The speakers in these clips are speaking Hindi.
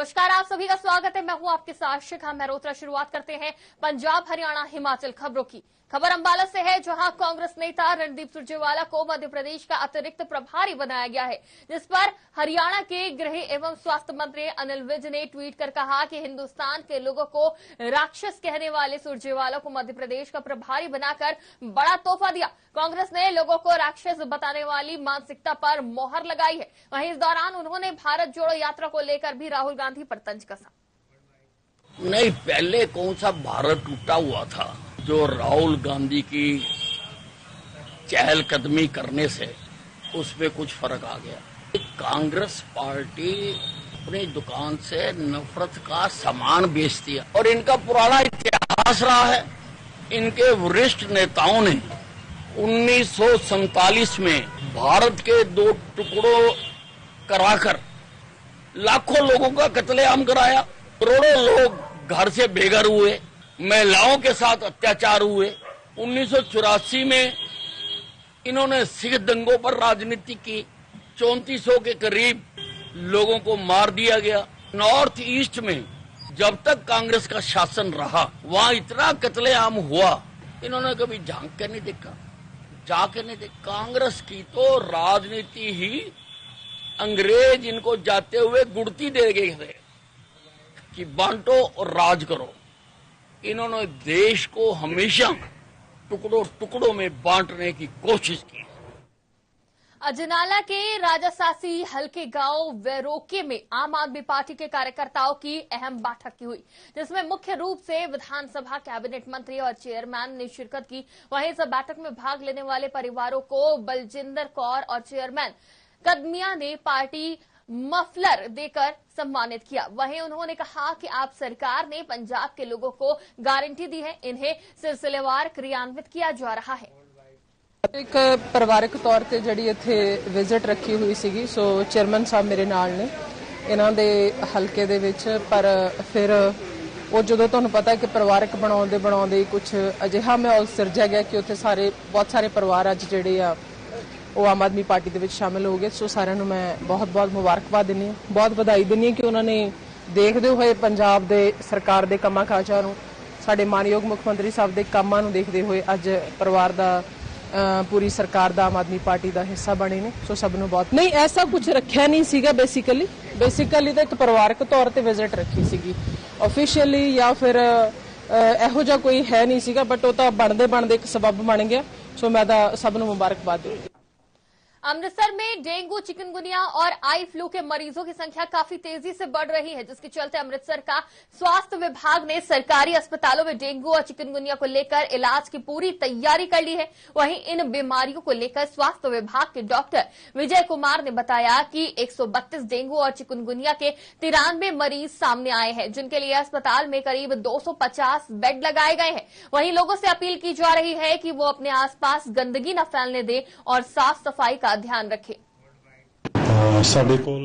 नमस्कार, आप सभी का स्वागत है। मैं हूं आपके साथ शिखा मेहरोत्रा। शुरुआत करते हैं पंजाब, हरियाणा, हिमाचल खबरों की। खबर अंबाला से है, जहां कांग्रेस नेता रणदीप सुरजेवाला को मध्य प्रदेश का अतिरिक्त प्रभारी बनाया गया है, जिस पर हरियाणा के गृह एवं स्वास्थ्य मंत्री अनिल विज ने ट्वीट कर कहा कि हिंदुस्तान के लोगों को राक्षस कहने वाले सुरजेवाला को मध्य प्रदेश का प्रभारी बनाकर बड़ा तोहफा दिया। कांग्रेस ने लोगों को राक्षस बताने वाली मानसिकता पर मोहर लगाई है। वहीं इस दौरान उन्होंने भारत जोड़ो यात्रा को लेकर भी राहुल गांधी पर तंज कसा। नहीं, पहले कौन सा भारत टूटा हुआ था जो राहुल गांधी की चहलकदमी करने से उसमें कुछ फर्क आ गया। कांग्रेस पार्टी अपनी दुकान से नफरत का सामान बेचती है और इनका पुराना इतिहास रहा है। इनके वरिष्ठ नेताओं ने 1947 में भारत के 2 टुकड़ों कराकर लाखों लोगों का कत्लेआम कराया। करोड़ों लोग घर से बेघर हुए, महिलाओं के साथ अत्याचार हुए। 1984 में इन्होंने सिख दंगों पर राजनीति की। 3400 के करीब लोगों को मार दिया गया। नॉर्थ ईस्ट में जब तक कांग्रेस का शासन रहा, वहां इतना कत्लेआम हुआ, इन्होंने कभी झांक कर नहीं देखा, जाके नहीं देखा। कांग्रेस की तो राजनीति ही अंग्रेज इनको जाते हुए गुड़ती दे गए थे कि बांटो और राज करो। इन्होंने देश को हमेशा टुकड़ों टुकड़ों में बांटने की कोशिश की। अजनाला के राजासासी हल्के गांव वेरोके में आम आदमी पार्टी के कार्यकर्ताओं की अहम बैठक की हुई, जिसमें मुख्य रूप से विधानसभा कैबिनेट मंत्री और चेयरमैन ने शिरकत की। वहीं इस बैठक में भाग लेने वाले परिवारों को बलजिंदर कौर और चेयरमैन कदमिया ने पार्टी मफलर देकर सम्मानित किया। वहीं उन्होंने कहा कि आप सरकार ने पंजाब के लोगों को गारंटी दी है, इन्हें सिलसिलेवार क्रियान्वित किया जा रहा है। एक परिवारक तौर ते जिहड़ी इत्थे विजिट रखी हुई सीगी, सो चेयरमैन साहब मेरे नाल ने इन्हां दे हलके दे विच, पर फिर वो जदों तुहानूं पता है कि परिवारक बनाउंदे कुछ अजिहा माहौल सिरजा गया कि उत्थे बहुत सारे परिवार अज जिहड़े आ वो आम आदमी पार्टी दे विच शामिल हो गए। सो सारिਆਂ ਨੂੰ मैं बहुत बहुत मुबारकबाद दिंदी हां, बहुत ਵਧਾਈ दिंदी हां कि उन्होंने देखते हुए पंजाब दे सरकार दे कामां काजां नूं, साडे मानयोग मुख मंत्री साहब दे कामां नूं देखते हुए अज परिवार दा पूरी सरकार दा आम आदमी पार्टी दा हिस्सा बने ने। सो सब नूं बहुत नहीं ऐसा कुछ रखिया नहीं सीगा। बेसिकली तो एक परिवारक तौर ते विजिट रखी सीगी, ऑफिशियली या फिर ਇਹੋ ਜਿਹਾ कोई है नहीं सीगा, बट वो तो बनते एक सबब बन गया। सो मैं सब नूं मुबारकबाद दूंगी। अमृतसर में डेंगू, चिकनगुनिया और आई फ्लू के मरीजों की संख्या काफी तेजी से बढ़ रही है, जिसके चलते अमृतसर का स्वास्थ्य विभाग ने सरकारी अस्पतालों में डेंगू और चिकनगुनिया को लेकर इलाज की पूरी तैयारी कर ली है। वहीं इन बीमारियों को लेकर स्वास्थ्य विभाग के डॉक्टर विजय कुमार ने बताया कि 132 डेंगू और चिकनगुनिया के 93 मरीज सामने आए हैं, जिनके लिए अस्पताल में करीब 250 बेड लगाए गए हैं। वहीं लोगों से अपील की जा रही है कि वो अपने आसपास गंदगी न फैलने दें और साफ सफाई का ध्यान रखें। ਸਾਡੇ ਕੋਲ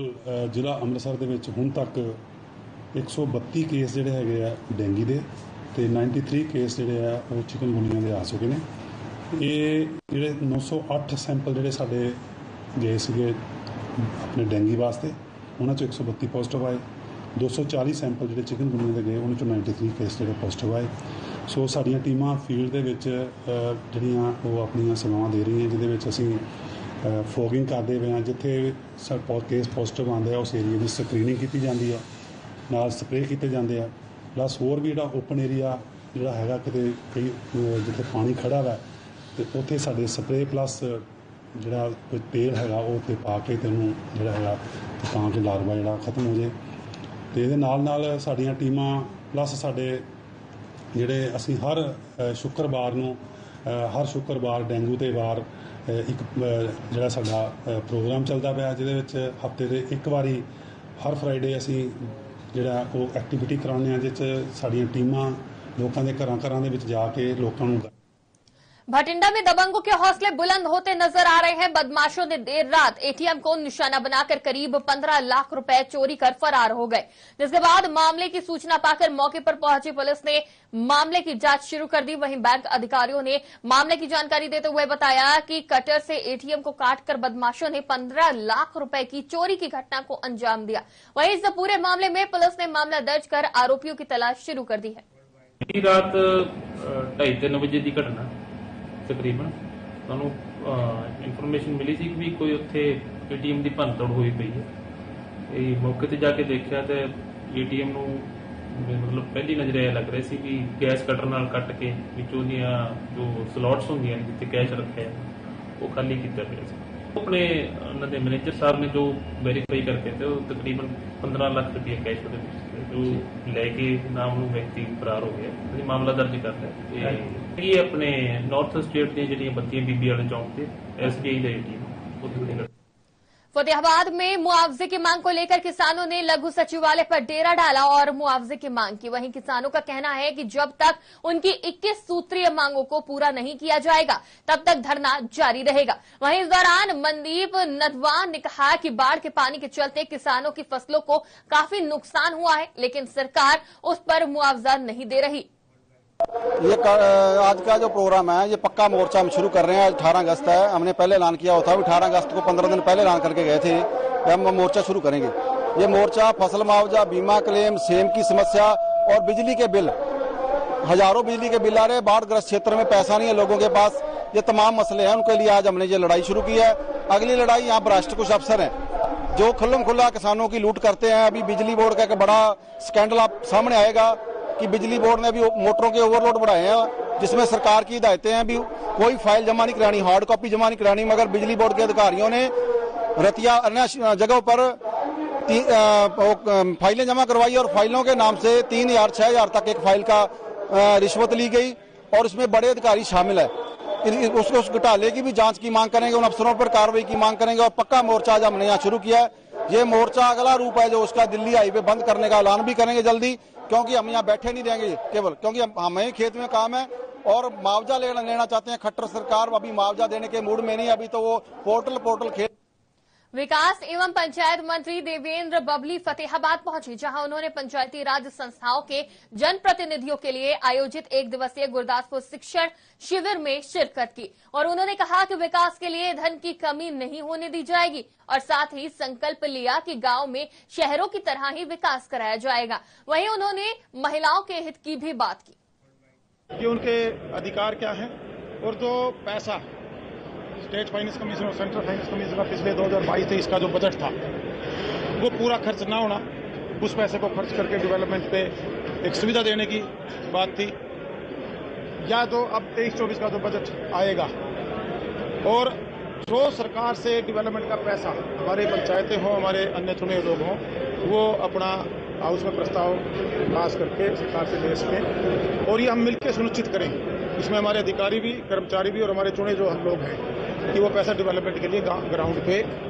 ਜ਼ਿਲ੍ਹਾ ਅੰਮ੍ਰਿਤਸਰ ਦੇ ਵਿੱਚ ਹੁਣ ਤੱਕ 132 ਕੇਸ ਜਿਹੜੇ ਹੈਗੇ ਆ ਡੇਂਗੀ ਦੇ ਤੇ 93 ਕੇਸ ਜਿਹੜੇ ਆ ਉਹ ਚਿਕਨਗੁਨੀਆ ਦੇ ਆ ਚੁੱਕੇ ਨੇ। ਇਹ ਜਿਹੜੇ 908 ਸੈਂਪਲ ਜਿਹੜੇ ਸਾਡੇ ਗਏ ਸੀਗੇ ਆਪਣੇ ਡੇਂਗੀ ਵਾਸਤੇ, ਉਹਨਾਂ ਚੋਂ 132 ਪੋਜ਼ਿਟਿਵ ਆਏ। 240 ਸੈਂਪਲ ਜਿਹੜੇ ਚਿਕਨਗੁਨੀਆ ਦੇ ਗਏ, ਉਹਨਾਂ ਚੋਂ 93 ਕੇਸ ਜਿਹੜੇ ਪੋਜ਼ਿਟਿਵ ਆਏ। ਸੋ ਸਾਡੀਆਂ ਟੀਮਾਂ ਫੀਲਡ ਦੇ ਵਿੱਚ ਜਿਹੜੀਆਂ ਉਹ ਆਪਣੀਆਂ ਸੇਵਾਵਾਂ ਦੇ ਰਹੀਆਂ, ਜਿਹਦੇ ਵਿੱਚ ਅਸੀਂ ਫੋਗਿੰਗ ਕਰਦੇ ਪਏ ਹਾਂ। ਜਿੱਥੇ ਕੇਸ ਪੋਜ਼ਿਟਿਵ ਆਉਂਦੇ ਆ ਉਸ ਏਰੀਏ ਦੀ ਸਕਰੀਨਿੰਗ ਕੀਤੀ ਜਾਂਦੀ ਆ, ਨਾਲ ਸਪਰੇਅ ਕੀਤੇ ਜਾਂਦੇ ਆ। ਪਲੱਸ ਹੋਰ ਵੀ ਜਿਹੜਾ ਓਪਨ ਏਰੀਆ ਜਿਹੜਾ ਹੈਗਾ ਕਿਤੇ ਕਈ ਜਿੱਥੇ ਪਾਣੀ ਖੜਾ ਵਾ ਅਤੇ ਉੱਥੇ ਸਾਡੇ ਸਪਰੇਅ ਪਲੱਸ ਜਿਹੜਾ ਕੋਈ ਤੇਲ ਹੈਗਾ ਉਹ ਉੱਥੇ ਪਾ ਕੇ ਤੈਨੂੰ ਜਿਹੜਾ ਹੈਗਾ ਤਾਂ ਕਿ ਲਾਰਵਾ ਜਿਹੜਾ ਖਤਮ ਹੋ ਜਾਏ। ਅਤੇ ਇਹਦੇ ਨਾਲ ਸਾਡੀਆਂ ਟੀਮਾਂ ਪਲੱਸ ਸਾਡੇ ਜਿਹੜੇ ਅਸੀਂ ਹਰ ਸ਼ੁੱਕਰਵਾਰ ਡੇਂਗੂ ਦੇ ਵਾਰ ਇੱਕ ਜਿਹੜਾ ਸਾਡਾ ਪ੍ਰੋਗਰਾਮ ਚੱਲਦਾ ਪਿਆ, ਜਿਹਦੇ ਵਿੱਚ ਹਫ਼ਤੇ ਦੇ ਇੱਕ ਵਾਰੀ ਹਰ ਫਰਾਈਡੇ ਅਸੀਂ ਜਿਹੜਾ ਉਹ ਐਕਟੀਵਿਟੀ ਕਰਾਉਂਦੇ ਹਾਂ, ਜਿਸ 'ਚ ਸਾਡੀਆਂ ਟੀਮਾਂ ਲੋਕਾਂ ਦੇ ਘਰਾਂ ਦੇ ਵਿੱਚ ਜਾ ਕੇ ਲੋਕਾਂ ਨੂੰ भटिंडा में दबंगों के हौसले बुलंद होते नजर आ रहे हैं। बदमाशों ने देर रात एटीएम को निशाना बनाकर करीब 15 लाख रुपए चोरी कर फरार हो गए, जिसके बाद मामले की सूचना पाकर मौके पर पहुंची पुलिस ने मामले की जांच शुरू कर दी। वहीं बैंक अधिकारियों ने मामले की जानकारी देते हुए बताया कि कटर से एटीएम को काटकर बदमाशों ने 15 लाख रुपए की चोरी की घटना को अंजाम दिया। वहीं इस पूरे मामले में पुलिस ने मामला दर्ज कर आरोपियों की तलाश शुरू कर दी है। रात 2:30 बजे की घटना तकरीबन ਸਾਨੂੰ ਇਨਫੋਰਮੇਸ਼ਨ ਮਿਲੀ ਸੀ ਕਿ ਵੀ ਕੋਈ ਉੱਥੇ ਏਟੀਐਮ ਦੀ ਭੰਨਤੋੜ ਹੋਈ ਪਈ ਹੈ। ਇਹ ਮੌਕੇ ਤੇ ਜਾ ਕੇ ਦੇਖਿਆ ਤੇ ਏਟੀਐਮ ਨੂੰ ਮਤਲਬ ਪਹਿਲੀ ਨਜ਼ਰੇ ਲੱਗ ਰਿਹਾ ਸੀ ਕਿ ਗੈਸ ਕਟਰ ਨਾਲ ਕੱਟ ਕੇ ਵਿੱਚੋਂ ਦੀਆਂ ਜੋ ਸਲੋਟਸ ਹੁੰਦੀਆਂ ਨੇ ਜਿੱਥੇ ਕੈਸ਼ ਰੱਖਿਆ ਉਹ ਖਾਲੀ ਕੀਤਾ ਪਿਆ ਸੀ। ਆਪਣੇ ਉਹਨਾਂ ਦੇ ਮੈਨੇਜਰ ਸਾਹਿਬ ਨੇ ਜੋ ਵੈਰੀਫਾਈ ਕਰਕੇ ਤੇ ਉਹ ਤਕਰੀਬਨ 15 ਲੱਖ ਰੁਪਏ ਕੈਸ਼ ਉਹਦੇ ਵਿੱਚ ਜੋ ਲੈ ਕੇ ਨਾਮ ਨੂੰ ਵਿਅਕਤੀ ਫਰਾਰ ਹੋ ਗਿਆ। ਅਸੀਂ ਮਾਮਲਾ ਦਰਜ ਕਰ ਲਿਆ। ਇਹ ਆਪਣੇ ਨਾਰਥ ਸਟੇਟ ਦੀਆਂ ਜਿਹੜੀਆਂ ਬੱਤੀਆਂ ਬੀਬੀ ਵਾਲੇ ਚੌਂਕ ਤੇ SBI ਦਾ ATM ਉੱਥੇ फतेहाबाद में मुआवजे की मांग को लेकर किसानों ने लघु सचिवालय पर डेरा डाला और मुआवजे की मांग की। वहीं किसानों का कहना है कि जब तक उनकी 21 सूत्रीय मांगों को पूरा नहीं किया जाएगा तब तक धरना जारी रहेगा। वहीं इस दौरान मनदीप नदवान ने कहा कि बाढ़ के पानी के चलते किसानों की फसलों को काफी नुकसान हुआ है, लेकिन सरकार उस पर मुआवजा नहीं दे रही। ये आज का जो प्रोग्राम है ये पक्का मोर्चा हम शुरू कर रहे हैं। आज 18 अगस्त है, हमने पहले ऐलान किया हुआ था। 18 अगस्त को 15 दिन पहले ऐलान करके गए थे कि हम मोर्चा शुरू करेंगे। ये मोर्चा फसल मुआवजा, बीमा क्लेम, सेम की समस्या और बिजली के बिल, हजारों बिजली के बिल आ रहे। बाढ़ग्रस्त क्षेत्र में पैसा नहीं है लोगों के पास। ये तमाम मसले हैं, उनके लिए आज हमने ये लड़ाई शुरू की है। अगली लड़ाई यहाँ भ्रष्ट कुछ अफसर हैं जो खुल्लम खुल्ला किसानों की लूट करते हैं। अभी बिजली बोर्ड का एक बड़ा स्कैंडल आप सामने आएगा कि बिजली बोर्ड ने अभी मोटरों के ओवरलोड बढ़ाए हैं, जिसमें सरकार की हिदायतें हैं। अभी कोई फाइल जमा नहीं करानी, हार्ड कॉपी जमा नहीं करानी, मगर बिजली बोर्ड के अधिकारियों ने रतिया अन्य जगहों पर फाइलें जमा करवाई और फाइलों के नाम से 3,000 6,000 तक एक फाइल का रिश्वत ली गई और उसमें बड़े अधिकारी शामिल है। उस घोटाले की भी जांच की मांग करेंगे, उन अफसरों पर कार्रवाई की मांग करेंगे और पक्का मोर्चा आज हमने यहाँ शुरू किया है। ये मोर्चा अगला रूप है जो उसका दिल्ली हाईवे बंद करने का ऐलान भी करेंगे जल्दी, क्योंकि हम यहाँ बैठे नहीं रहेंगे केवल, क्योंकि हमें खेत में काम है और मुआवजा लेना चाहते हैं। खट्टर सरकार अभी मुआवजा देने के मूड में नहीं, अभी तो वो पोर्टल खेत। विकास एवं पंचायत मंत्री देवेंद्र बबली फतेहाबाद पहुंचे, जहां उन्होंने पंचायती राज संस्थाओं के जनप्रतिनिधियों के लिए आयोजित 1 दिवसीय गुरदासपुर शिक्षण शिविर में शिरकत की और उन्होंने कहा कि विकास के लिए धन की कमी नहीं होने दी जाएगी और साथ ही संकल्प लिया कि गांव में शहरों की तरह ही विकास कराया जाएगा। वहीं उन्होंने महिलाओं के हित की भी बात की कि उनके अधिकार क्या है और जो पैसा स्टेट फाइनेंस कमीशन और सेंट्रल फाइनेंस कमीशन का पिछले 2022-23 का जो बजट था वो पूरा खर्च ना होना, उस पैसे को खर्च करके डेवलपमेंट पे एक सुविधा देने की बात थी। या तो अब 23-24 का जो बजट आएगा और जो सरकार से डेवलपमेंट का पैसा हमारे पंचायतें हों, हमारे अन्य चुने लोग हों, वो अपना हाउस में प्रस्ताव पास करके सरकार से ले सकें और ये हम मिलकर सुनिश्चित करें, इसमें हमारे अधिकारी भी, कर्मचारी भी और हमारे चुने जो हम लोग हैं कि वो पैसा डेवलपमेंट के लिए ग्राउंड पे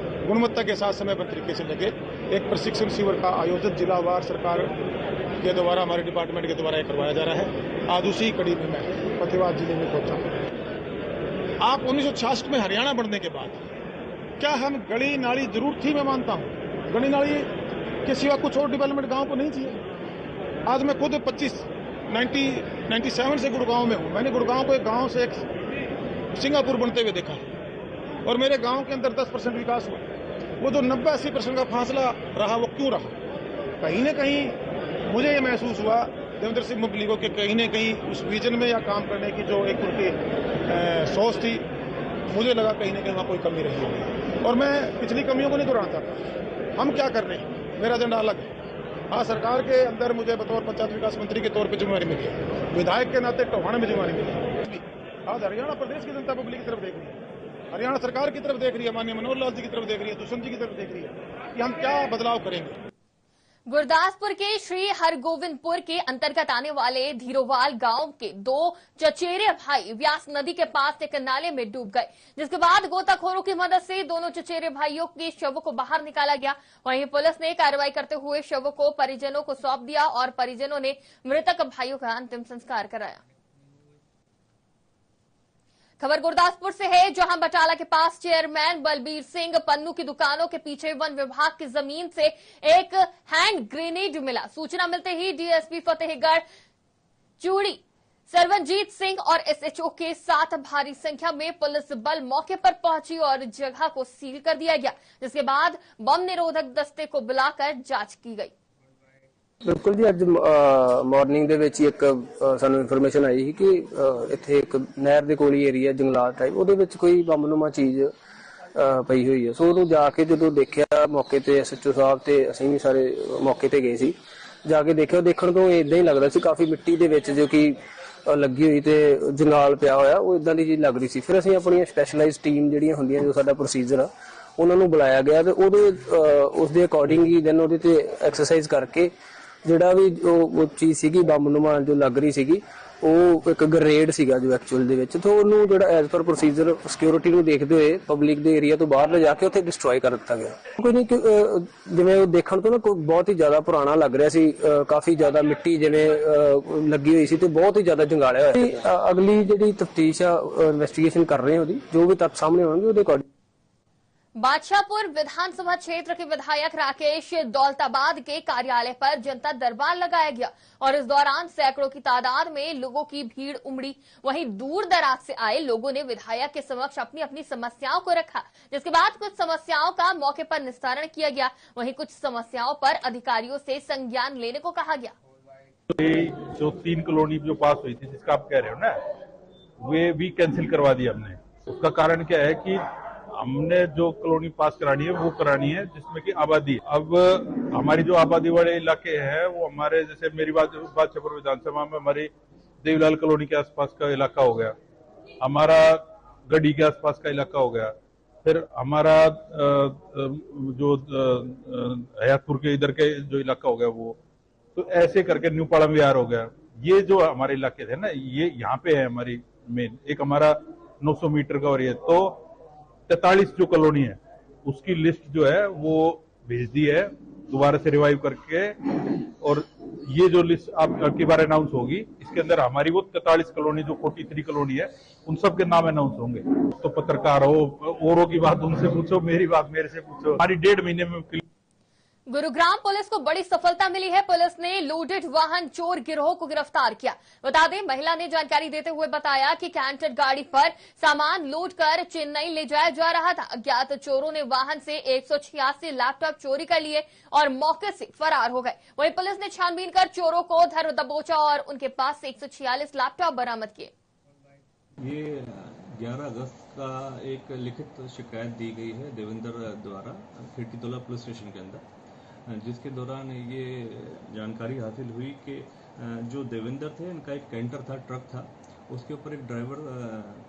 गुणवत्ता के साथ समयबद्ध तरीके से लगे। एक प्रशिक्षण शिविर का आयोजन जिलावार सरकार के द्वारा, हमारे डिपार्टमेंट के द्वारा करवाया जा रहा है। आज उसी कड़ी में मैं फतेहाबाद जिले में पहुंचा। आप 1966 में हरियाणा बनने के बाद क्या हम गली नाली जरूर थी, मैं मानता हूं, गली नाली के सिवा कुछ और डेवलपमेंट गांव को नहीं चाहिए। आज मैं खुद 1997 से गुड़गांव में हूं। मैंने गुड़गांव को एक गांव से एक सिंगापुर बनते हुए देखा और मेरे गांव के अंदर 10% विकास हुआ। वो जो 90-80% का फासला रहा वो क्यों रहा? कहीं न कहीं मुझे ये महसूस हुआ देवेंद्र सिंह बबली को कि कहीं न कहीं उस विजन में या काम करने की जो एक उनकी सोच थी, मुझे लगा कहीं न कहीं वहाँ कोई कमी रही होगी और मैं पिछली कमियों को नहीं दोहराता था। हम क्या कर रहे हैं, मेरा एजेंडा अलग है। हाँ, सरकार के अंदर मुझे बतौर पंचायत विकास मंत्री के तौर पर जिम्मेवारी मिली है, विधायक के नाते टोहाना में जिम्मेवारी मिली है। आज हरियाणा प्रदेश की जनता पब्लिक की तरफ देख रही है, हरियाणा सरकार की तरफ देख रही है, माननीय मनोहर लाल जी की तरफ देख रही है, दुष्यंत जी की तरफ देख रही है कि हम क्या बदलाव करेंगे। गुरदासपुर के श्री हरगोविंदपुर के अंतर्गत आने वाले धीरोवाल गांव के 2 चचेरे भाई व्यास नदी के पास एक नाले में डूब गए, जिसके बाद गोताखोरों की मदद से दोनों चचेरे भाइयों के शवों को बाहर निकाला गया। वहीं पुलिस ने कार्रवाई करते हुए शवों को परिजनों को सौंप दिया और परिजनों ने मृतक भाइयों का अंतिम संस्कार कराया। खबर गुरदासपुर से है, जहां बटाला के पास चेयरमैन बलबीर सिंह पन्नू की दुकानों के पीछे वन विभाग की जमीन से एक हैंड ग्रेनेड मिला। सूचना मिलते ही डीएसपी फतेहगढ़ चूड़ी सरवनजीत सिंह और एसएचओ के साथ भारी संख्या में पुलिस बल मौके पर पहुंची और जगह को सील कर दिया गया, जिसके बाद बम निरोधक दस्ते को बुलाकर जांच की गई। बिल्कुल जी, ਅੱਜ ਮਾਰਨਿੰਗ ਦੇ ਵਿੱਚ ਇੱਕ ਸਾਨੂੰ ਇਨਫੋਰਮੇਸ਼ਨ ਆਈ ਸੀ ਕਿ ਇੱਥੇ ਇੱਕ ਨਹਿਰ ਦੇ ਕੋਲ ਹੀ ਏਰੀਆ ਜੰਗਲਾਤ ਟਾਈਪ ਉਹਦੇ ਵਿੱਚ ਕੋਈ ਬੰਬਨੁਮਾ ਚੀਜ਼ ਪਈ ਹੋਈ ਹੈ। ਸੋ ਉਹਨੂੰ ਜਾ ਕੇ ਜਦੋਂ ਦੇਖਿਆ ਮੌਕੇ ਤੇ ਐਸਐਚਓ ਸਾਹਿਬ ਤੇ ਅਸੀਂ ਵੀ ਸਾਰੇ ਮੌਕੇ ਤੇ ਗਏ ਸੀ। ਜਾ ਕੇ ਦੇਖਿਆ, ਦੇਖਣ ਤੋਂ ਇਦਾਂ ਹੀ ਲੱਗਦਾ ਸੀ ਕਾਫੀ ਮਿੱਟੀ ਦੇ ਵਿੱਚ ਜੋ ਕਿ ਲੱਗੀ ਹੋਈ ਤੇ ਜੰਗਾਲ ਪਿਆ ਹੋਇਆ, ਉਹ ਇਦਾਂ ਦੀ ਚੀਜ਼ ਲੱਗ ਰਹੀ ਸੀ। ਫਿਰ ਅਸੀਂ ਆਪਣੀਆਂ ਸਪੈਸ਼ਲਾਈਜ਼ਡ ਟੀਮ ਜਿਹੜੀਆਂ ਹੁੰਦੀਆਂ, ਜੋ ਸਾਡਾ ਪ੍ਰੋਸੀਜਰ ਆ, ਉਹਨਾਂ ਨੂੰ ਬੁਲਾਇਆ ਗਿਆ ਤੇ ਉਸ ਦੇ ਅਕੋਰਡਿੰਗ ਹੀ ਦੈਨ ਉਹਦੇ ਤੇ ਐਕਸਰਸਾਈਜ਼ ਕਰਕੇ ਜਿਹੜਾ ਵੀ ਉਹ ਚੀਜ਼ ਸੀਗੀ ਬੰਬਨੁਮਾ ਜੋ ਲੱਗ ਰਹੀ ਸੀਗੀ, ਉਹ ਇੱਕ ਗ੍ਰੇਡ ਸੀਗਾ ਜੋ ਐਕਚੁਅਲ ਦੇ ਵਿੱਚ, ਤਾਂ ਉਹਨੂੰ ਜਿਹੜਾ ਐਜ਼ ਪਰ ਪ੍ਰੋਸੀਜਰ ਸਿਕਿਉਰਿਟੀ ਨੂੰ ਦੇਖਦੇ ਹੋਏ ਪਬਲਿਕ ਦੇ ਏਰੀਆ ਤੋਂ ਬਾਹਰ ਲਿਜਾ ਕੇ ਉੱਥੇ ਡਿਸਟਰੋਏ ਕਰ ਦਿੱਤਾ ਗਿਆ। ਕੋਈ ਨਹੀਂ, ਜਿਵੇਂ ਉਹ ਦੇਖਣ ਤੋਂ ਨਾ ਕੋਈ ਬਹੁਤ ਹੀ ਜ਼ਿਆਦਾ ਪੁਰਾਣਾ ਲੱਗ ਰਿਹਾ ਸੀ, ਕਾਫੀ ਜ਼ਿਆਦਾ ਮਿੱਟੀ ਜਿਵੇਂ ਲੱਗੀ ਹੋਈ ਸੀ ਤੇ ਬਹੁਤ ਹੀ ਜ਼ਿਆਦਾ ਜੰਗਾਲਿਆ ਹੋਇਆ ਸੀ। ਅਗਲੀ ਜਿਹੜੀ ਤਫਤੀਸ਼ ਆ, ਇਨਵੈਸਟੀਗੇਸ਼ਨ ਕਰ ਰਹੇ ਹਾਂ, ਉਹਦੀ ਜੋ ਵੀ ਤੱਥ ਸਾਹਮਣੇ ਆਉਣਗੇ ਉਹਦੇ ਅਕॉर्डिंग। बादशाहपुर विधानसभा क्षेत्र के विधायक राकेश दौलताबाद के कार्यालय पर जनता दरबार लगाया गया और इस दौरान सैकड़ों की तादाद में लोगों की भीड़ उमड़ी। वहीं दूर दराज से आए लोगों ने विधायक के समक्ष अपनी अपनी समस्याओं को रखा, जिसके बाद कुछ समस्याओं का मौके पर निस्तारण किया गया। वहीं कुछ समस्याओं पर अधिकारियों से संज्ञान लेने को कहा गया। जो 3 कॉलोनी जो पास हुई थी, जिसका आप कह रहे हो ना, वे भी कैंसिल करवा दी हमने। उसका कारण क्या है कि हमने जो कॉलोनी पास करानी है वो करानी है जिसमें कि आबादी। अब हमारी जो आबादी वाले इलाके हैं वो हमारे, जैसे मेरी बादशाहपुर विधानसभा में हमारी देवीलाल कॉलोनी के आसपास का इलाका हो गया, हमारा गढ़ी के आसपास का इलाका हो गया, फिर हमारा जो हयातपुर के इधर के जो इलाका हो गया वो, तो ऐसे करके न्यू पाड़ा विहार हो गया। ये जो हमारे इलाके थे ना, ये यहाँ पे है हमारी मेन। एक हमारा 900 मीटर का और ये तो 43 जो कॉलोनी है उसकी लिस्ट जो है वो भेज दी है दोबारा से रिवाइव करके, और ये जो लिस्ट आपकी बार अनाउंस होगी इसके अंदर हमारी वो 43 कॉलोनी जो 43 कॉलोनी है उन सब के नाम अनाउंस होंगे। तो पत्रकार हो, औरों की बात उनसे पूछो, मेरी बात मेरे से पूछो। हमारी 1.5 महीने में गुरुग्राम पुलिस को बड़ी सफलता मिली है। पुलिस ने लोडेड वाहन चोर गिरोह को गिरफ्तार किया। बता दें, महिला ने जानकारी देते हुए बताया कि कैंटर गाड़ी पर सामान लोड कर चेन्नई ले जाया जा रहा था। अज्ञात चोरों ने वाहन से 186 लैपटॉप चोरी कर लिए और मौके से फरार हो गए। वहीं पुलिस ने छानबीन कर चोरों को धर दबोचा और उनके पास से 146 लैपटॉप बरामद किए। ये 11 अगस्त का एक लिखित शिकायत दी गई है देवेंद्र द्वारा खिड़कीतोला पुलिस स्टेशन के अंदर, जिसके दौरान ये जानकारी हासिल हुई कि जो देवेंद्र थे, इनका एक कैंटर था, ट्रक था, उसके ऊपर एक ड्राइवर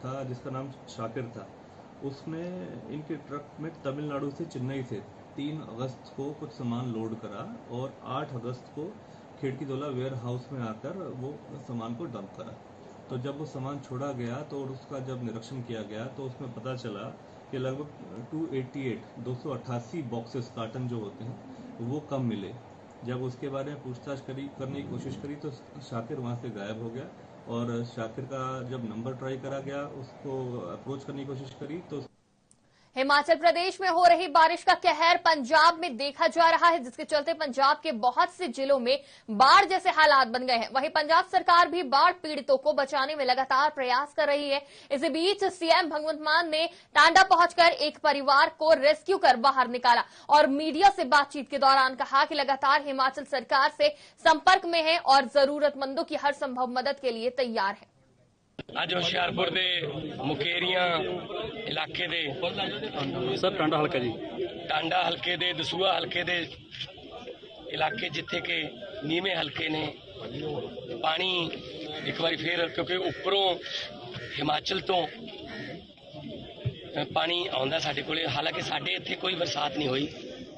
था जिसका नाम शाकिर था। उसने इनके ट्रक में तमिलनाडु से चेन्नई से 3 अगस्त को कुछ सामान लोड करा और 8 अगस्त को खिड़कीतोला वेयर हाउस में आकर वो सामान को डंप करा। तो जब वो सामान छोड़ा गया तो उसका जब निरीक्षण किया गया तो उसमें पता चला कि लगभग 288 बॉक्सेस, कार्टन जो होते हैं वो कम मिले। जब उसके बारे में पूछताछ करने की कोशिश करी तो शाकिर वहां से गायब हो गया और शाकिर का जब नंबर ट्राई करा गया, उसको अप्रोच करने की कोशिश करी तो हिमाचल प्रदेश में हो रही बारिश का कहर पंजाब में देखा जा रहा है, जिसके चलते पंजाब के बहुत से जिलों में बाढ़ जैसे हालात बन गए हैं। वहीं पंजाब सरकार भी बाढ़ पीड़ितों को बचाने में लगातार प्रयास कर रही है। इसी बीच सीएम भगवंत मान ने टांडा पहुंचकर एक परिवार को रेस्क्यू कर बाहर निकाला और मीडिया से बातचीत के दौरान कहा कि लगातार हिमाचल सरकार से संपर्क में है और जरूरतमंदों की हर संभव मदद के लिए तैयार है। ਅੱਜ ਹੁਸ਼ਿਆਰਪੁਰ ਦੇ ਮੁਕੇਰੀਆਂ ਇਲਾਕੇ ਦੇ ਸਰ ਟਾਂਡਾ ਹਲਕਾ ਜੀ ਟਾਂਡਾ ਹਲਕੇ ਦੇ ਦਸੂਆ ਹਲਕੇ ਦੇ ਇਲਾਕੇ ਜਿੱਥੇ ਕਿ ਨੀਵੇਂ ਹਲਕੇ ਨੇ ਪਾਣੀ ਇੱਕ ਵਾਰੀ ਫੇਰ ਕਿਉਂਕਿ ਉੱਪਰੋਂ ਹਿਮਾਚਲ ਤੋਂ ਪਾਣੀ ਆਉਂਦਾ ਸਾਡੇ ਕੋਲੇ। ਹਾਲਾਂਕਿ ਸਾਡੇ ਇੱਥੇ ਕੋਈ ਬਰਸਾਤ ਨਹੀਂ ਹੋਈ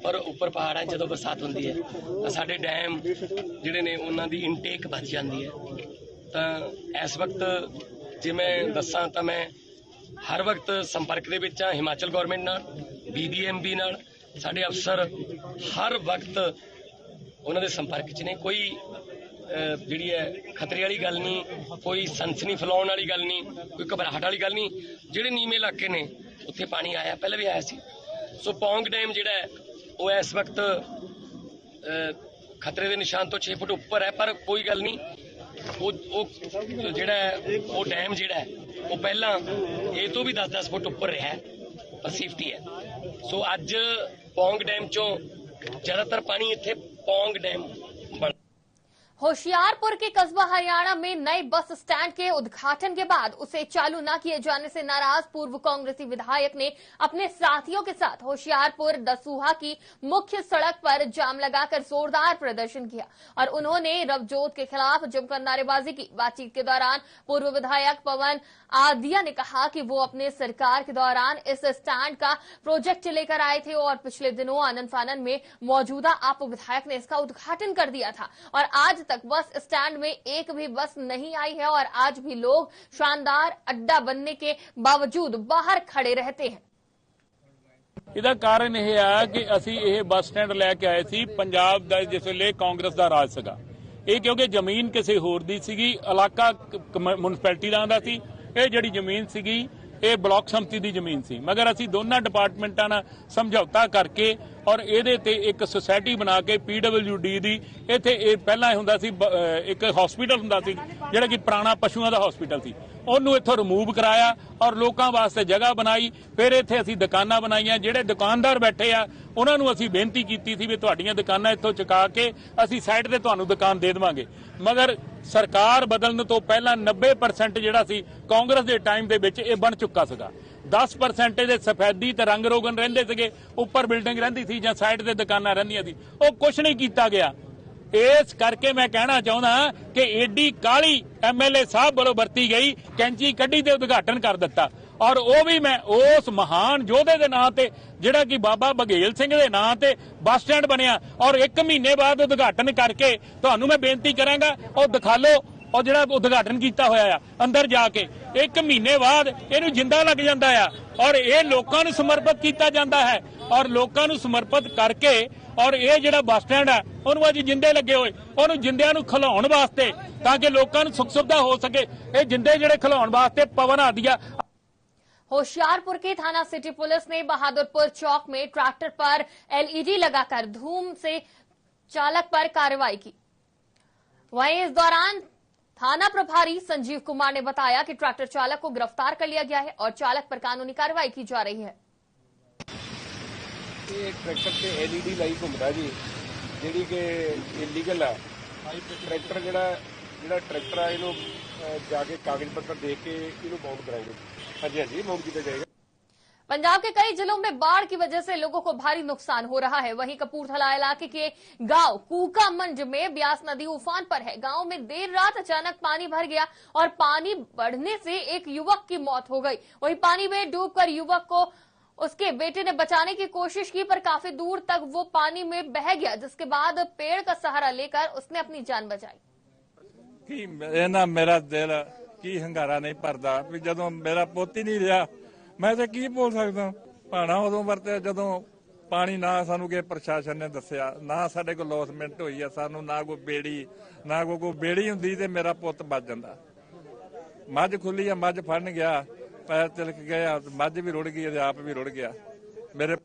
ਪਰ ਉੱਪਰ ਪਹਾੜਾਂ ਜਦੋਂ ਬਰਸਾਤ ਹੁੰਦੀ ਹੈ ਤਾਂ ਸਾਡੇ ਡੈਮ ਜਿਹੜੇ ਨੇ ਉਹਨਾਂ ਦੀ ਇਨਟੇਕ ਵੱਧ ਜਾਂਦੀ ਹੈ। ਤਾਂ ਇਸ ਵਕਤ ਜੇ ਮੈਂ ਦੱਸਾਂ ਤਾਂ ਮੈਂ ਹਰ ਵਕਤ ਸੰਪਰਕ ਦੇ ਵਿੱਚ ਹਾਂ ਹਿਮਾਚਲ ਗਵਰਨਮੈਂਟ ਨਾਲ, BBMB ਨਾਲ। ਸਾਡੇ ਅਫਸਰ ਹਰ ਵਕਤ ਉਹਨਾਂ ਦੇ ਸੰਪਰਕ 'ਚ ਨੇ। ਕੋਈ ਜਿਹੜੀ ਹੈ ਖਤਰੇ ਵਾਲੀ ਗੱਲ ਨਹੀਂ, ਕੋਈ ਸਨਸਨੀ ਫੈਲਾਉਣ ਵਾਲੀ ਗੱਲ ਨਹੀਂ, ਕੋਈ ਘਬਰਾਹਟ ਵਾਲੀ ਗੱਲ ਨਹੀਂ। ਜਿਹੜੇ ਨੀਵੇਂ ਇਲਾਕੇ ਨੇ ਉੱਥੇ ਪਾਣੀ ਆਇਆ, ਪਹਿਲਾਂ ਵੀ ਆਇਆ ਸੀ। ਸੋ ਪੌਂਗ ਡੈਮ ਜਿਹੜਾ ਹੈ ਉਹ ਇਸ ਵਕਤ ਖਤਰੇ ਦੇ ਨਿਸ਼ਾਨ ਤੋਂ 6 ਫੁੱਟ ਉੱਪਰ ਹੈ, ਪਰ ਕੋਈ ਗੱਲ ਨਹੀਂ। ਉਹ ਜਿਹੜਾ ਹੈ ਉਹ ਡੈਮ ਜਿਹੜਾ ਹੈ ਉਹ ਪਹਿਲਾਂ ਇਹ ਤੋਂ ਵੀ 10-10 ਫੁੱਟ ਉੱਪਰ ਰਿਹਾ ਹੈ, ਪਰ ਸੇਫਟੀ ਹੈ। ਸੋ ਅੱਜ ਪੌਂਗ ਡੈਮ ਚੋਂ ज्यादातर पानी इत्थे पौंग डैम बन। होशियारपुर के कस्बा हरियाणा में नए बस स्टैंड के उद्घाटन के बाद उसे चालू न किए जाने से नाराज पूर्व कांग्रेसी विधायक ने अपने साथियों के साथ होशियारपुर दसूहा की मुख्य सड़क पर जाम लगाकर जोरदार प्रदर्शन किया और उन्होंने रवजोत के खिलाफ जमकर नारेबाजी की। बातचीत के दौरान पूर्व विधायक पवन आदिया ने कहा कि वो अपने सरकार के दौरान इस स्टैंड का प्रोजेक्ट लेकर आए थे और पिछले दिनों आनन फानन में मौजूदा आप विधायक ने इसका उद्घाटन कर दिया था और आज तक बस स्टैंड में एक भी बस नहीं आई है और आज भी लोग शानदार अड्डा बनने के बावजूद बाहर खड़े रहते हैं। ਇਹਦਾ ਕਾਰਨ ਇਹ ਆ ਕਿ ਅਸੀਂ ਇਹ ਬੱਸ ਸਟੈਂਡ ਲੈ ਕੇ ਆਏ ਸੀ ਪੰਜਾਬ ਦਾ ਜਿਸ ਵੇਲੇ ਕਾਂਗਰਸ ਦਾ ਰਾਜ ਸੀਗਾ। ਇਹ ਕਿਉਂਕਿ ਜ਼ਮੀਨ ਕਿਸੇ ਹੋਰ ਦੀ ਸੀਗੀ, ਇਲਾਕਾ ਮੁਨਸਪੈਲਿਟੀ ਦਾ ਆਂਦਾ ਸੀ। ਇਹ ਜਿਹੜੀ ਜ਼ਮੀਨ ਸੀਗੀ ਇਹ ਬਲਾਕ ਸੰਮਤੀ ਦੀ ਜ਼ਮੀਨ ਸੀ, ਮਗਰ ਅਸੀਂ ਦੋਨਾਂ ਡਿਪਾਰਟਮੈਂਟਾਂ ਨਾਲ ਸਮਝੌਤਾ ਕਰਕੇ ਔਰ ਇਹਦੇ ਤੇ ਇੱਕ ਸੁਸਾਇਟੀ ਬਣਾ ਕੇ PWD ਦੀ ਇੱਥੇ ਇਹ ਪਹਿਲਾਂ ਹੁੰਦਾ ਸੀ ਇੱਕ ਹਸਪੀਟਲ ਹੁੰਦਾ ਸੀ ਜਿਹੜਾ ਕਿ ਪੁਰਾਣਾ ਪਸ਼ੂਆਂ ਦਾ ਹਸਪੀਟਲ ਸੀ, ਉਹਨੂੰ ਇੱਥੋਂ ਰਿਮੂਵ ਕਰਾਇਆ ਔਰ ਲੋਕਾਂ ਵਾਸਤੇ ਜਗ੍ਹਾ ਬਣਾਈ। ਫਿਰ ਇੱਥੇ ਅਸੀਂ ਦੁਕਾਨਾਂ ਬਣਾਈਆਂ। ਜਿਹੜੇ ਦੁਕਾਨਦਾਰ ਬੈਠੇ ਆ ਉਹਨਾਂ ਨੂੰ ਅਸੀਂ ਬੇਨਤੀ ਕੀਤੀ ਸੀ ਵੀ ਤੁਹਾਡੀਆਂ ਦੁਕਾਨਾਂ ਇੱਥੋਂ ਚੁਕਾ ਕੇ ਅਸੀਂ ਸਾਈਡ ਤੇ ਤੁਹਾਨੂੰ ਦੁਕਾਨ ਦੇ ਦੇਵਾਂਗੇ, ਮਗਰ ਸਰਕਾਰ ਬਦਲਣ ਤੋਂ ਪਹਿਲਾਂ 90% ਜਿਹੜਾ ਸੀ ਕਾਂਗਰਸ ਦੇ ਟਾਈਮ ਦੇ ਵਿੱਚ ਇਹ ਬਣ ਚੁੱਕਾ ਸੀਗਾ। 10% ਦੇ ਸਫੈਦੀ ਤੇ ਰੰਗ ਰੋਗਨ ਰਹਿੰਦੇ ਸੀਗੇ, ਉੱਪਰ ਬਿਲਡਿੰਗ ਰਹਿੰਦੀ ਸੀ ਜਾਂ ਸਾਈਡ ਤੇ ਦੁਕਾਨਾਂ ਰਹਿੰਦੀਆਂ ਸੀ, ਉਹ ਕੁਝ ਨਹੀਂ ਕੀਤਾ ਗਿਆ। ਇਸ ਕਰਕੇ ਮੈਂ ਕਹਿਣਾ ਚਾਹੁੰਦਾ ਕਿ ਏਡੀ ਕਾਲੀ MLA ਸਾਹਿਬ ਵੱਲੋਂ ਵਰਤੀ ਗਈ, ਕੈਂਚੀ ਕੱਢੀ ਤੇ ਉਦਘਾਟਨ ਕਰ ਦਿੱਤਾ ਔਰ ਉਹ ਵੀ ਮੈਂ ਉਸ ਮਹਾਨ ਯੋਧੇ ਦੇ ਨਾਂ ਤੇ ਜਿਹੜਾ ਕਿ ਬਾਬਾ ਬਘੇਲ ਸਿੰਘ ਦੇ ਨਾਂ ਤੇ ਬੱਸ ਸਟੈਂਡ ਬਣਿਆ ਔਰ 1 ਮਹੀਨੇ ਬਾਅਦ ਉਦਘਾਟਨ ਕਰਕੇ ਤੁਹਾਨੂੰ ਮੈਂ ਬੇਨਤੀ ਕਰਾਂਗਾ ਉਹ ਦਿਖਾ ਲਓ ਉਹ ਜਿਹੜਾ ਉਦਘਾਟਨ ਕੀਤਾ ਹੋਇਆ ਆ ਅੰਦਰ ਜਾ ਕੇ 1 ਮਹੀਨੇ ਬਾਅਦ ਇਹਨੂੰ ਜਿੰਦਾ ਲੱਗ ਜਾਂਦਾ ਆ ਔਰ ਇਹ ਲੋਕਾਂ ਨੂੰ ਸਮਰਪਿਤ ਕੀਤਾ ਜਾਂਦਾ ਹੈ ਔਰ ਲੋਕਾਂ ਨੂੰ ਸਮਰਪਿਤ ਕਰਕੇ ਔਰ ਇਹ ਜਿਹੜਾ ਬੱਸ ਸਟੈਂਡ ਹੈ ਉਹਨੂੰ ਅੱਜ ਜਿੰਦੇ ਲੱਗੇ ਹੋਏ, ਉਹਨੂੰ ਜਿੰਦਿਆਂ ਨੂੰ ਖਿਲਾਉਣ ਵਾਸਤੇ ਤਾਂ ਕਿ ਲੋਕਾਂ ਨੂੰ ਸੁੱਖ ਸੁਵਿਧਾ ਹੋ ਸਕੇ। ਇਹ ਜਿੰਦੇ ਜਿਹੜੇ ਖਿਲਾਉਣ ਵਾਸਤੇ ਪवन आदिया। होशियारपुर की थाना सिटी पुलिस ने बहादुरपुर चौक में ट्रैक्टर पर LED लगाकर धूम से चालक पर कार्रवाई की। वहीं इस दौरान थाना प्रभारी संजीव कुमार ने बताया कि ट्रैक्टर चालक को गिरफ्तार कर लिया गया है और चालक पर कानूनी कार्रवाई की जा रही है। ट्रैक्टर से LED लाइट घूमता जी जी कि इलीगल है। ट्रैक्टर जो ट्रैक्टर है इनू जाके कागज पत्र देख के इनू बाउंड कराएंगे। हाँ जी, हाँ जी, बाउंड किया जाएगा। पंजाब के कई जिलों में बाढ़ की वजह से लोगों को भारी नुकसान हो रहा है। वहीं कपूरथला इलाके के गांव कूकामंज में ब्यास नदी उफान पर है। गांव में देर रात अचानक पानी भर गया और पानी बढ़ने से एक युवक की मौत हो गई। वहीं पानी में डूबकर युवक को उसके बेटे ने बचाने की कोशिश की पर काफी दूर तक वो पानी में बह गया, जिसके बाद पेड़ का सहारा लेकर उसने अपनी जान बचाई। कि मेरा दिल की हंगारा नहीं भरदा भी जदों मेरा पुत ही नहीं रहा मैं तो की बोल सकदा। भाना उदों वरते जदों पानी ना सानू के प्रशासन ने दस्सिया ना साडे कोल लॉसमेंट होई है, सानू ना कोई बेड़ी ना कोई बेड़ी हुंदी ते मेरा पुत बच जांदा। मझ खुली है, मझ फड़न गया, पैर तिलक गया, मझ भी रुड़ गई, आप भी रुड़ गया। मेरे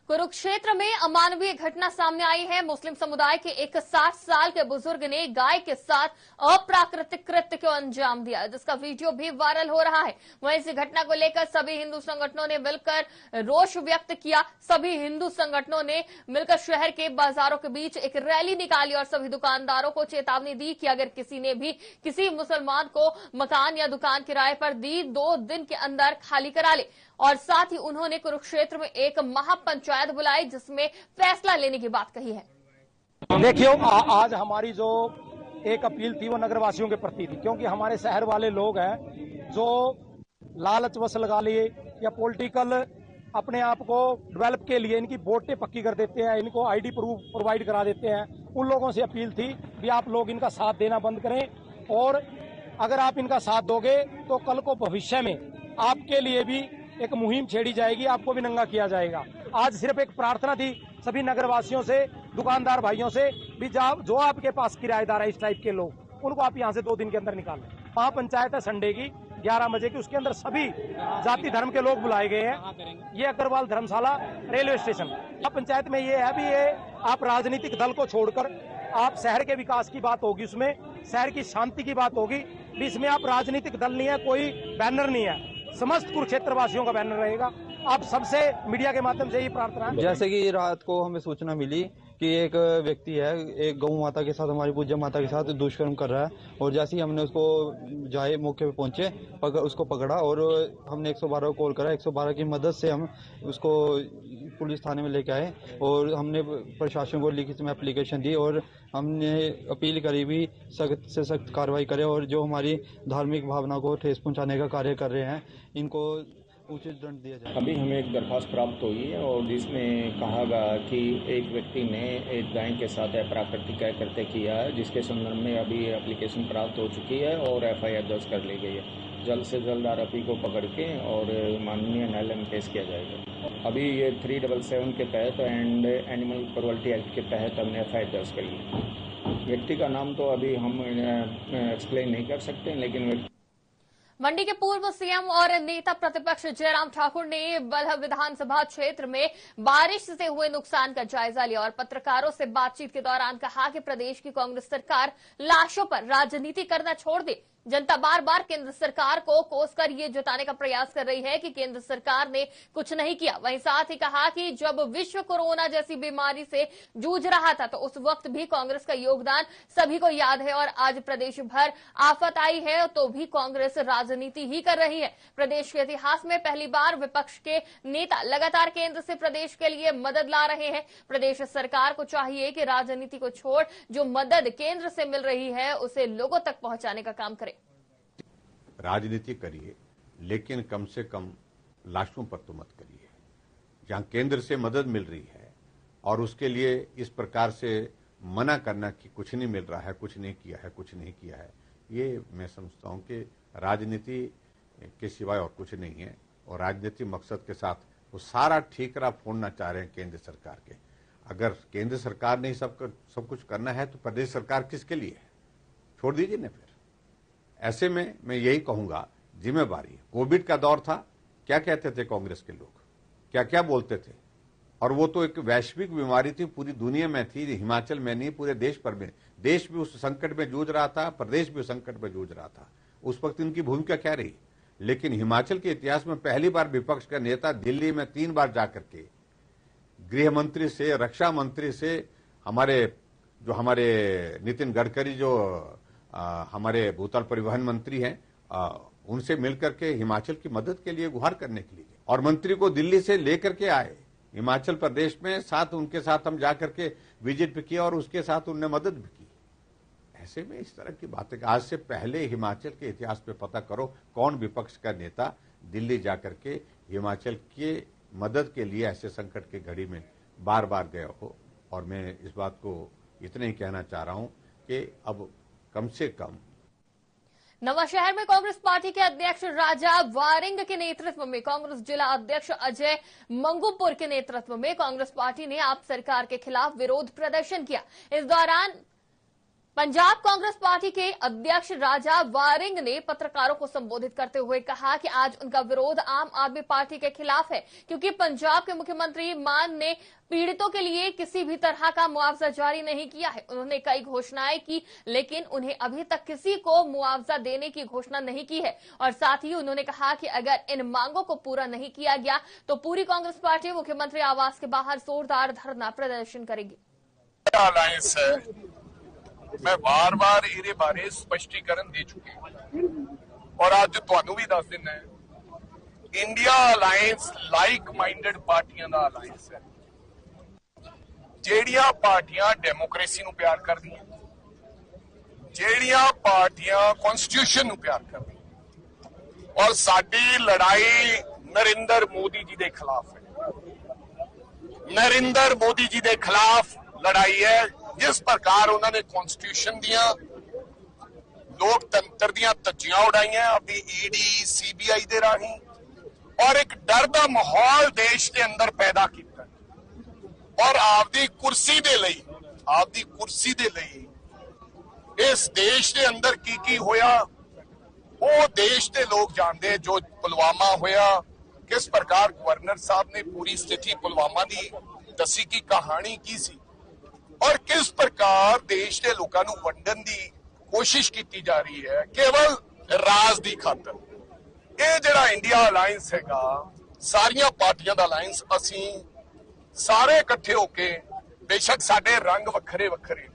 कुरुक्षेत्र में अमानवीय घटना सामने आई है। मुस्लिम समुदाय के एक 60 साल के बुजुर्ग ने गाय के साथ अप्राकृतिक कृत्य को अंजाम दिया, जिसका वीडियो भी वायरल हो रहा है। वहीं इस घटना को लेकर सभी हिंदू संगठनों ने मिलकर रोष व्यक्त किया। सभी हिंदू संगठनों ने मिलकर शहर के बाजारों के बीच एक रैली निकाली और सभी दुकानदारों को चेतावनी दी कि अगर किसी ने भी किसी मुसलमान को मकान या दुकान किराए पर दी 2 दिन के अंदर खाली करा ले। और साथ ही उन्होंने कुरुक्षेत्र में एक महापंचायत बुलाई जिसमें फैसला लेने की बात कही है। देखियो, आज हमारी जो एक अपील थी वो नगरवासियों के प्रति थी, क्योंकि हमारे शहर वाले लोग हैं जो लालच वश लगा लिए या पॉलिटिकल अपने आप को डेवलप के लिए इनकी वोटें पक्की कर देते हैं, इनको ID प्रूफ प्रोवाइड करा देते हैं। उन लोगों से अपील थी कि आप लोग इनका साथ देना बंद करें और अगर आप इनका साथ दोगे तो कल को भविष्य में आपके लिए भी एक मुहिम छेड़ी जाएगी, आपको भी नंगा किया जाएगा। आज सिर्फ एक प्रार्थना थी सभी नगरवासियों से, दुकानदार भाइयों से भी जो आपके पास किराएदार है इस टाइप के लोग, उनको आप यहाँ से 2 दिन के अंदर निकाल लें। महापंचायत है संडे की 11 बजे की, उसके अंदर सभी जाति धर्म के लोग बुलाए गए हैं। ये अग्रवाल धर्मशाला रेलवे स्टेशन। पंचायत में ये है भी ये आप राजनीतिक दल को छोड़कर आप शहर के विकास की बात होगी, उसमें शहर की शांति की बात होगी। इसमें आप राजनीतिक दल नहीं है, कोई बैनर नहीं है, समस्त कुरुक्षेत्र वासियों का बैनर रहेगा। आप सबसे मीडिया के माध्यम से ये प्रार्थना है। जैसे कि रात को हमें सूचना मिली कि एक व्यक्ति है एक गौ माता के साथ, हमारी पूज्य माता के साथ दुष्कर्म कर रहा है, और जैसे ही हमने उसको जाए मौके पे पहुंचे, उसको पकड़ा और हमने 112 को कॉल करा। 112 की मदद से हम उसको पुलिस थाने में लेके आए और हमने प्रशासन को लिखित में एप्लीकेशन दी और हमने अपील करी भी सख्त से सख्त कार्रवाई करे, और जो हमारी धार्मिक भावना को ठेस पहुँचाने का कार्य कर रहे हैं इनको उचित दंड दिया जाए। अभी हमें एक दरख्वास्त प्राप्त हुई है और जिसमें कहा गया कि एक व्यक्ति ने एक गाय के साथ अप्राकृतिक कृत्य किया है, जिसके संदर्भ में अभी एप्लीकेशन प्राप्त हो चुकी है और FIR दर्ज कर ली गई है। जल्द से जल्द आरोपी को पकड़ के और माननीय न्यायालय में पेश किया जाएगा। अभी ये 377 के तहत एंड एनिमल क्रुएल्टी एक्ट के तहत हमने FIR दर्ज करी है। व्यक्ति का नाम तो अभी हम एक्सप्लेन नहीं कर सकते, लेकिन मंडी के पूर्व सीएम और नेता प्रतिपक्ष जयराम ठाकुर ने बल्ह विधानसभा क्षेत्र में बारिश से हुए नुकसान का जायजा लिया और पत्रकारों से बातचीत के दौरान कहा कि प्रदेश की कांग्रेस सरकार लाशों पर राजनीति करना छोड़ दे। जनता बार बार केंद्र सरकार को कोसकर ये जताने का प्रयास कर रही है कि केंद्र सरकार ने कुछ नहीं किया। वहीं साथ ही कहा कि जब विश्व कोरोना जैसी बीमारी से जूझ रहा था तो उस वक्त भी कांग्रेस का योगदान सभी को याद है, और आज प्रदेश भर आफत आई है तो भी कांग्रेस राजनीति ही कर रही है। प्रदेश के इतिहास में पहली बार विपक्ष के नेता लगातार केंद्र से प्रदेश के लिए मदद ला रहे हैं। प्रदेश सरकार को चाहिए कि राजनीति को छोड़ जो मदद केंद्र से मिल रही है उसे लोगों तक पहुंचाने का काम करे। राजनीति करिए, लेकिन कम से कम लाशों पर तो मत करिए। जहां केंद्र से मदद मिल रही है और उसके लिए इस प्रकार से मना करना कि कुछ नहीं मिल रहा है, कुछ नहीं किया है, कुछ नहीं किया है, ये मैं समझता हूं कि राजनीति के सिवाय और कुछ नहीं है। और राजनीति मकसद के साथ वो सारा ठीकरा फोड़ना चाह रहे हैं केंद्र सरकार के। अगर केंद्र सरकार ने सब कुछ करना है तो प्रदेश सरकार किसके लिए है? छोड़ दीजिए ना। फिर ऐसे में मैं यही कहूंगा, जिम्मेवारी, कोविड का दौर था, क्या कहते थे कांग्रेस के लोग, क्या क्या बोलते थे, और वो तो एक वैश्विक बीमारी थी, पूरी दुनिया में थी, हिमाचल में नहीं पूरे देश पर में। देश भी उस संकट में जूझ रहा था, प्रदेश भी उस संकट में जूझ रहा था। उस वक्त इनकी भूमिका क्या रही? लेकिन हिमाचल के इतिहास में पहली बार विपक्ष का नेता दिल्ली में 3 बार जाकर के गृह मंत्री से, रक्षा मंत्री से, हमारे नितिन गडकरी जो हमारे भूतल परिवहन मंत्री हैं, उनसे मिलकर के हिमाचल की मदद के लिए गुहार करने के लिए, और मंत्री को दिल्ली से लेकर के आए हिमाचल प्रदेश में, साथ उनके साथ हम जाकर के विजिट भी किया और उसके साथ उनने मदद भी की। ऐसे में इस तरह की बातें आज से पहले हिमाचल के इतिहास पे पता करो कौन विपक्ष का नेता दिल्ली जाकर के हिमाचल के मदद के लिए ऐसे संकट की घड़ी में बार बार गया हो। और मैं इस बात को इतना ही कहना चाह रहा हूं कि अब कम से कम नवांशहर में कांग्रेस पार्टी के अध्यक्ष राजा वारिंग के नेतृत्व में कांग्रेस जिला अध्यक्ष अजय मंगूपुर के नेतृत्व में कांग्रेस पार्टी ने आप सरकार के खिलाफ विरोध प्रदर्शन किया। इस दौरान पंजाब कांग्रेस पार्टी के अध्यक्ष राजा वारिंग ने पत्रकारों को संबोधित करते हुए कहा कि आज उनका विरोध आम आदमी पार्टी के खिलाफ है, क्योंकि पंजाब के मुख्यमंत्री मान ने पीड़ितों के लिए किसी भी तरह का मुआवजा जारी नहीं किया है। उन्होंने कई घोषणाएं की, लेकिन उन्हें अभी तक किसी को मुआवजा देने की घोषणा नहीं की है। और साथ ही उन्होंने कहा कि अगर इन मांगों को पूरा नहीं किया गया तो पूरी कांग्रेस पार्टी मुख्यमंत्री आवास के बाहर जोरदार धरना प्रदर्शन करेगी। मैं बार बार ਇਹਦੇ ਬਾਰੇ ਸਪਸ਼ਟੀਕਰਨ ਦੇ ਚੁੱਕਿਆ ਔਰ ਅੱਜ ਤੁਹਾਨੂੰ ਵੀ ਦੱਸ ਦਿੰਦਾ ਇੰਡੀਆ ਅਲਾਈਅੰਸ ਲਾਈਕ ਮਾਈਂਡਡ ਪਾਰਟੀਆਂ ਦਾ ਅਲਾਈਅੰਸ ਹੈ, ਜਿਹੜੀਆਂ ਪਾਰਟੀਆਂ ਡੈਮੋਕ੍ਰੇਸੀ ਨੂੰ ਪਿਆਰ ਕਰਦੀਆਂ, ਜਿਹੜੀਆਂ ਪਾਰਟੀਆਂ ਕਨਸਟੀਟਿਊਸ਼ਨ ਨੂੰ ਪਿਆਰ ਕਰਦੀਆਂ। ਔਰ ਸਾਡੀ ਲੜਾਈ ਨਰਿੰਦਰ ਮੋਦੀ ਜੀ ਦੇ ਖਿਲਾਫ ਹੈ, ਨਰਿੰਦਰ ਮੋਦੀ ਜੀ ਦੇ ਖਿਲਾਫ ਲੜਾਈ ਹੈ। जिस प्रकार उन्होंने कॉन्स्टिट्यूशन दिया, लोकतंत्र दियां धज्जियां उड़ाइयां अपनी ईडी सीबीआई दे राही और एक डर दा माहौल देश के अंदर पैदा किया और आपदी कुर्सी दे लई ਆਪਦੀ ਕੁਰਸੀ ਦੇ ਲਈ ਇਸ ਦੇਸ਼ ਦੇ ਅੰਦਰ ਕੀ ਹੋਇਆ ਉਹ ਦੇਸ਼ ਦੇ ਲੋਕ ਜਾਣਦੇ। ਜੋ ਪੁਲਵਾਮਾ ਹੋਇਆ, किस प्रकार गवर्नर साहब ने पूरी स्थिति पुलवामा की दसी की कहानी की सी और किस प्रकार देश के लोगों को वंडन की कोशिश की जा रही है केवल राज की खातर। ये जिहड़ा इंडिया अलायंस हैगा, सारियां पार्टियां दा अलायंस, असी सारे इकट्ठे होके बेशक साडे रंग वखरे वखरे,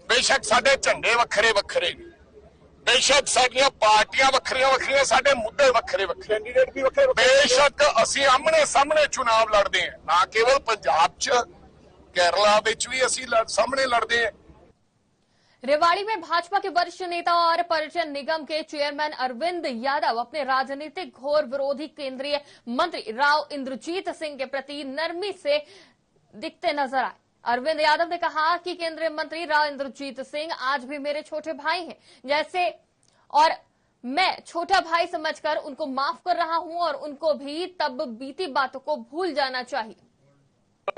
बेशक साडे झंडे वखरे वखरे, बेशक साडियां पार्टियां वखरियां वखरियां, साडे मुद्दे वखरे वखरे, कैंडीडेट भी वखरे, बेशक असी आमने सामने चुनाव लड़ते हैं, ना केवल पंजाब च, केरला विच भी असी सामने लड़ते हैं। रेवाड़ी में भाजपा के वरिष्ठ नेता और पर्यटन निगम के चेयरमैन अरविंद यादव अपने राजनीतिक घोर विरोधी केंद्रीय मंत्री राव इंद्रजीत सिंह के प्रति नरमी से दिखते नजर आए। अरविंद यादव ने कहा कि केंद्रीय मंत्री राव इंद्रजीत सिंह आज भी मेरे छोटे भाई हैं जैसे, और मैं छोटा भाई समझकर उनको माफ कर रहा हूं और उनको भी तब बीती बातों को भूल जाना चाहिए।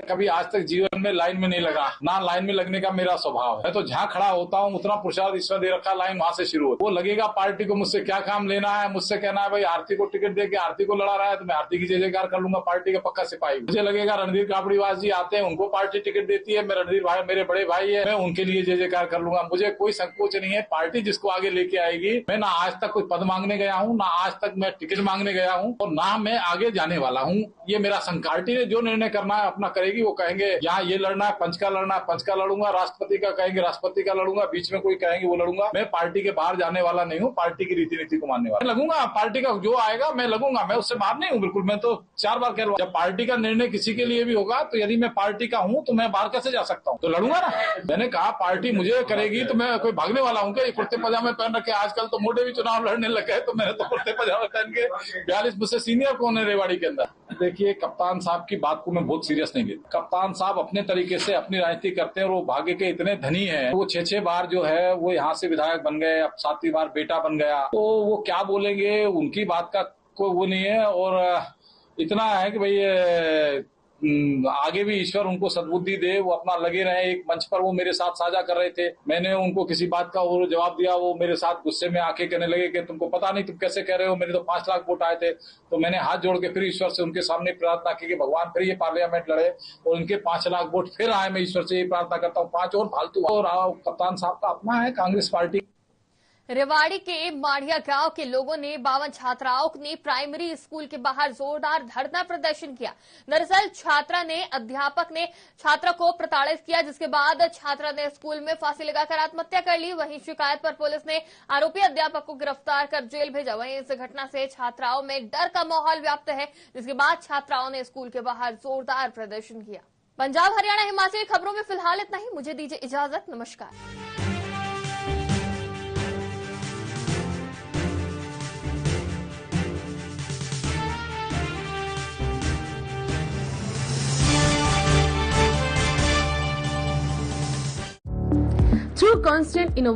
कभी आज तक जीवन में लाइन में नहीं लगा, ना लाइन में लगने का मेरा स्वभाव है। तो जहाँ खड़ा होता हूँ उतना प्रसाद ईश्वर दे रखा, लाइन वहां से शुरू हो। वो लगेगा पार्टी को मुझसे क्या काम लेना है, मुझसे कहना है भाई आरती को टिकट दे के आरती को लड़ा रहा है तो मैं आरती की जय जयकार कर लूंगा, पार्टी का पक्का सिपाही। मुझे लगेगा रणधीर कापड़ीवास जी आते हैं, उनको पार्टी टिकट देती है, मैं रणधीर भाई मेरे बड़े भाई है, मैं उनके लिए जय जयकार कर लूंगा। मुझे कोई संकोच नहीं है। पार्टी जिसको आगे लेके आएगी, मैं ना आज तक कोई पद मांगने गया हूँ, ना आज तक मैं टिकट मांगने गया हूँ और ना मैं आगे जाने वाला हूँ। ये मेरा संकल्प। पार्टी ने जो निर्णय करना है अपना करेगी। वो कहेंगे यहाँ ये लड़ना है, पंच का लड़ना है, पंच का लड़ूंगा, राष्ट्रपति का कहेंगे राष्ट्रपति का लड़ूंगा, बीच में कोई कहेंगे वो लड़ूंगा। मैं पार्टी के बाहर जाने वाला नहीं हूँ, पार्टी की रीति नीति को मानने वाला लगूंगा। पार्टी का जो आएगा मैं लगूंगा, मैं उससे बाहर नहीं हूँ बिल्कुल। मैं तो 4 बार कह रहा हूँ, जब पार्टी का निर्णय किसी के लिए भी होगा तो यदि मैं पार्टी का हूँ तो मैं बाहर कैसे जा सकता हूँ? तो लड़ूंगा ना। मैंने कहा पार्टी मुझे करेगी तो मैं कोई भागने वाला हूँ क्या? कुर्ते पजामे पहन रखे, आजकल तो मोटे भी चुनाव लड़ने लगे हैं, तो मैंने तो कुर्ते पजामे पहन के 42 मुझसे सीनियर कौन है रेवाड़ी के अंदर? देखिए, कप्तान साहब की बात को मैं बहुत सीरियस नहीं लेता। कप्तान साहब अपने तरीके से अपनी राजनीति करते हैं और वो भाग्य के इतने धनी हैं। वो 6 बार जो है वो यहाँ से विधायक बन गए, अब 7वीं बार बेटा बन गया। तो वो क्या बोलेंगे, उनकी बात का कोई वो नहीं है। और इतना है कि भाई आगे भी ईश्वर उनको सद्बुद्धि दे, वो अपना लगे रहे। एक मंच पर वो मेरे साथ साझा कर रहे थे, मैंने उनको किसी बात का वो जवाब दिया, वो मेरे साथ गुस्से में आके कहने लगे कि तुमको पता नहीं तुम कैसे कह रहे हो, मेरे तो 5 लाख वोट आए थे। तो मैंने हाथ जोड़ के फिर ईश्वर से उनके सामने प्रार्थना की कि भगवान फिर ये पार्लियामेंट लड़े और उनके 5 लाख वोट फिर आए। मैं ईश्वर से ये प्रार्थना करता हूँ 5 और फालतू। और कप्तान साहब का अपना है कांग्रेस पार्टी। रेवाड़ी के माढ़िया गांव के लोगों ने 52 छात्राओं ने प्राइमरी स्कूल के बाहर जोरदार धरना प्रदर्शन किया। दरअसल छात्रा ने अध्यापक ने छात्रा को प्रताड़ित किया, जिसके बाद छात्रा ने स्कूल में फांसी लगाकर आत्महत्या कर ली। वहीं शिकायत पर पुलिस ने आरोपी अध्यापक को गिरफ्तार कर जेल भेजा। वहीं इस घटना से छात्राओं में डर का माहौल व्याप्त है, जिसके बाद छात्राओं ने स्कूल के बाहर जोरदार प्रदर्शन किया। पंजाब, हरियाणा, हिमाचल खबरों में फिलहाल इतना ही। मुझे दीजिए इजाजत। नमस्कार। Through constant innovation